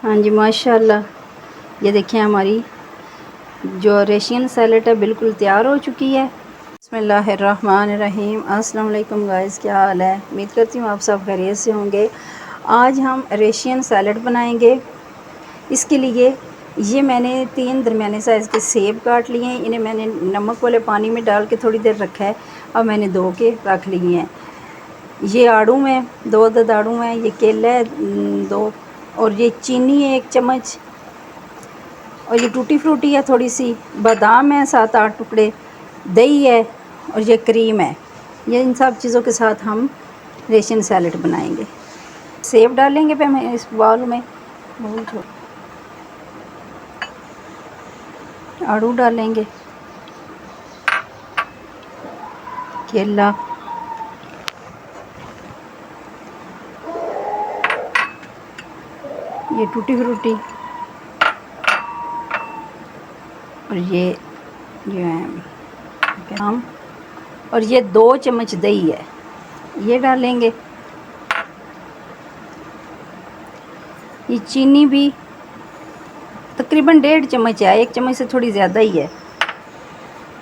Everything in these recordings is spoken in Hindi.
हाँ जी माशाल्लाह, ये देखिए हमारी जो रशियन सैलेड है बिल्कुल तैयार हो चुकी है। बिस्मिल्लाहिर्रहमानिर्रहीम। अस्सलाम वालेकुम गाइस, क्या हाल है? उम्मीद करती हूँ आप सब खैरियत से होंगे। आज हम रशियन सैलेड बनाएंगे। इसके लिए ये मैंने 3 दरमियाने साइज़ के सेब काट लिए हैं। इन्हें मैंने नमक वाले पानी में डाल के थोड़ी देर रखा है। अब मैंने धो के रख लिए हैं। ये आड़ू है, 2 अदद आड़ू हैं। ये केला है 2, और ये चीनी है 1 चम्मच, और ये टूटी फ्रूटी है थोड़ी सी, बादाम है 7-8 टुकड़े, दही है, और ये क्रीम है। ये इन सब चीज़ों के साथ हम रशियन सैलेड बनाएंगे। सेब डालेंगे पे हम इस बाउल में, आड़ू डालेंगे, केला, ये टूटी फ्रूटी, और ये जो है आम, और ये 2 चम्मच दही है, ये डालेंगे। ये चीनी भी तकरीबन 1.5 चम्मच है, 1 चम्मच से थोड़ी ज़्यादा ही है,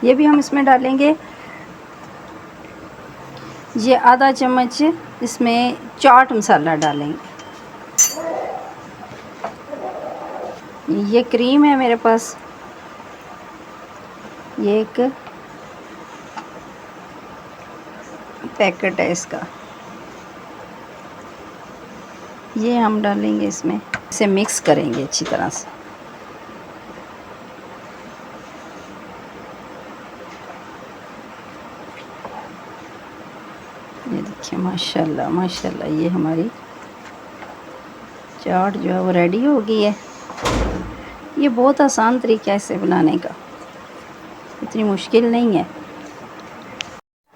ये भी हम इसमें डालेंगे। ये आधा चम्मच इसमें चाट मसाला डालेंगे। ये क्रीम है मेरे पास, ये एक पैकेट है इसका, ये हम डालेंगे इसमें। इसे मिक्स करेंगे अच्छी तरह से। ये देखिए माशाल्लाह माशाल्लाह, ये हमारी चाट जो है वो रेडी हो गई है। ये बहुत आसान तरीका है इसे बनाने का, इतनी मुश्किल नहीं है।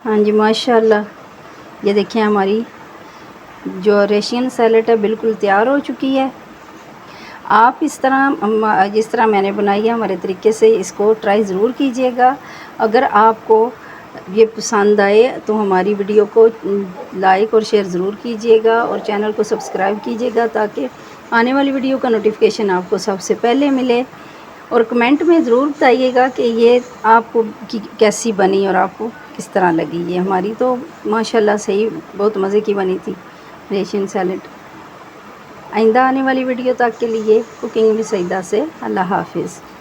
हाँ जी माशाल्लाह, ये देखिए हमारी जो रशियन सैलेड है बिल्कुल तैयार हो चुकी है। आप इस तरह जिस तरह मैंने बनाई है हमारे तरीके से इसको ट्राई ज़रूर कीजिएगा। अगर आपको ये पसंद आए तो हमारी वीडियो को लाइक और शेयर ज़रूर कीजिएगा, और चैनल को सब्सक्राइब कीजिएगा ताकि आने वाली वीडियो का नोटिफिकेशन आपको सबसे पहले मिले। और कमेंट में ज़रूर बताइएगा कि ये आपको कैसी बनी और आपको किस तरह लगी। ये हमारी तो माशाल्लाह सही बहुत मज़े की बनी थी रशियन सैलेड। आइंदा आने वाली वीडियो तक के लिए कुकिंग विद सईदा से अल्लाह हाफिज़।